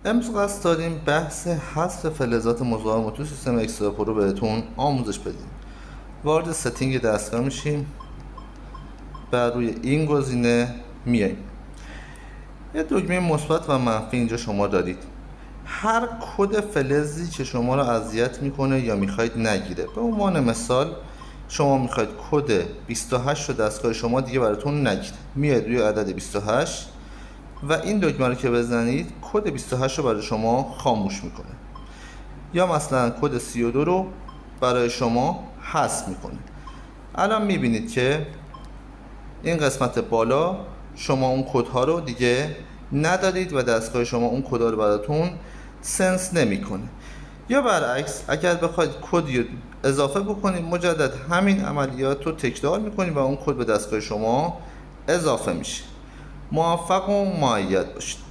امروز قصد داریم بحث حذف فلزات مزاحم تو سیستم اکسترا رو بهتون آموزش بدیم. وارد ستینگ دستگاه میشیم، بر روی این گزینه میاییم. یه دکمه مثبت و منفی اینجا شما دارید. هر کد فلزی که شما رو اذیت میکنه یا میخواید نگیره، به عنوان مثال شما میخواید کد 28 رو دستگاه شما دیگه براتون نگیره، میاد روی عدد 28 و این دکمه رو که بزنید کد 28 رو برای شما خاموش میکنه، یا مثلا کد 32 رو برای شما حذف میکنه. الان میبینید که این قسمت بالا شما اون کدها رو دیگه ندارید و دستگاه شما اون کدها رو براتون سنس نمیکنه. یا برعکس اگر بخواید کدی اضافه بکنید، مجدد همین عملیات رو تکرار میکنید و اون کد به دستگاه شما اضافه میشه. موفق و مؤید باشید.